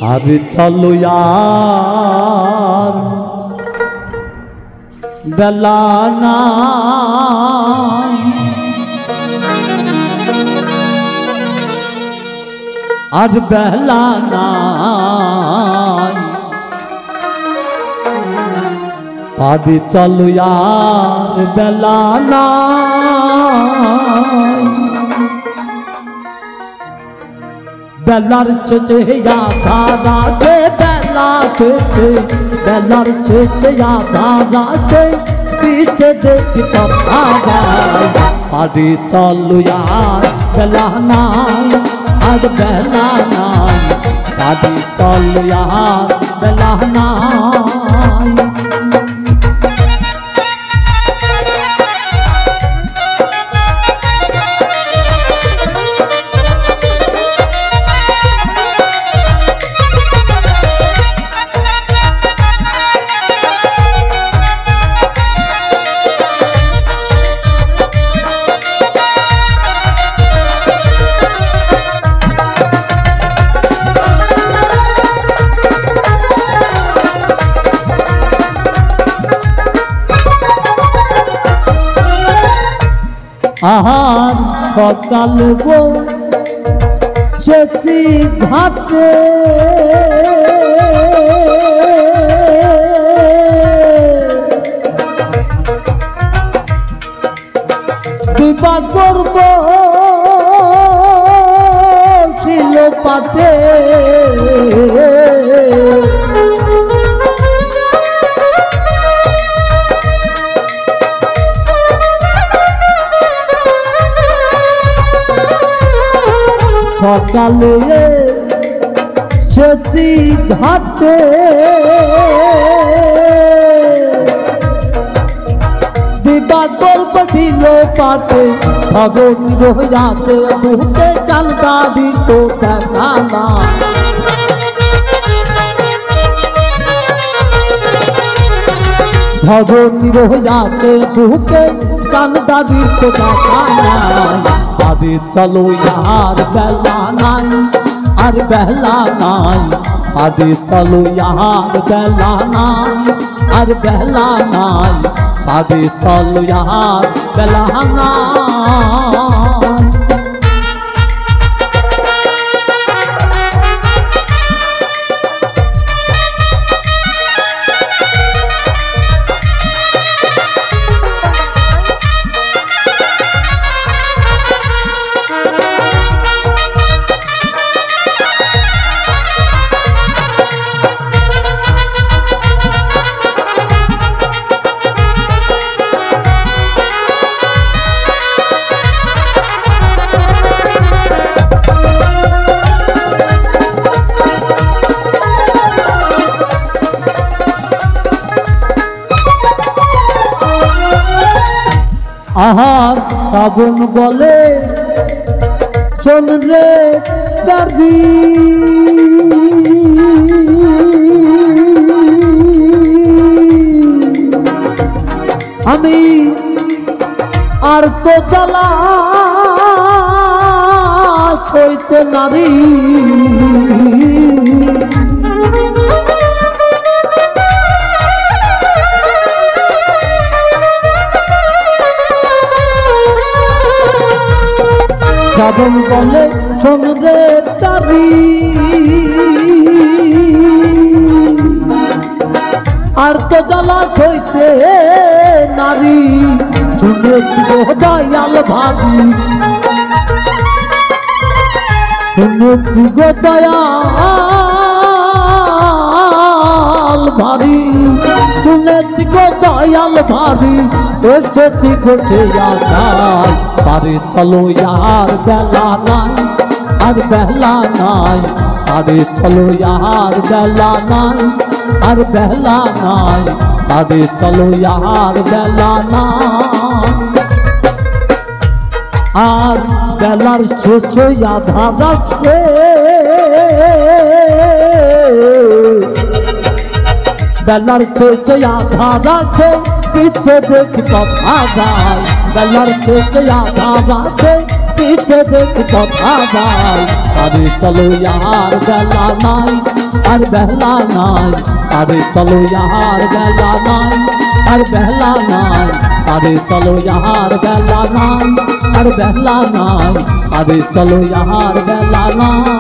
अरे चलो यार बेलाना आज बेलाना अरे चलो यार बेलाना बेलार चेचे यादा राजे बेला चेचे बेलार चेचे यादा राजे पीछे देख पप्पा गाय अरे चलो यार बेलाना आज बेलाना अरे चलो यार बेलाना आहार सकाल गो सेची घाटे বিবা করব ছিল পাতে সকালে সেচি ঘাটে দিবাকর বছিল পাতে ভগন রহিয়াছে বুকে কান্দা দিত দেখানা ভগন রহিয়াছে বুকে কান্দা দিত দেখানা अरे चलो यार बेलाना अरे बेलाना अरे चलो यार बेलाना अरे बेलाना अरे चलो यार बेलाना आहार साबुन बोले सुन रे दर्दी हमी आर तो जला छोइते नारी साबन बोले सुन रे दाबी আর তো জ্বালা হইতে নারী শুনেছি গো দয়াল ভাবি শুনেছি গো দয়াল ভাবি শুনেছি গো দয়াল ভাবি এসেছি গোটে আশায় अरे चलो यार बेलाना अरे बेलाना अरे चलो यार बेलाना अरे बेलाना अरे चलो यार बेलाना আর বেলার শেষে আধা রাখছে বেলার শেষে আধা রাখে पीछे देख कथा गाय बेलार শেষে आधा राखे पीछे देख कथा गाय अरे चलो यार बेला नाई আর বেলা নাই, আরে চলো यार বেলা নাই, আর বেলা নাই, আরে চলো यार বেলা নাই, আর বেলা নাই, আরে চলো यार বেলা নাই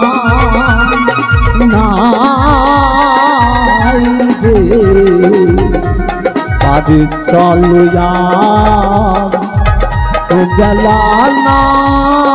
রে, আরে চলো यार বেলা নাই।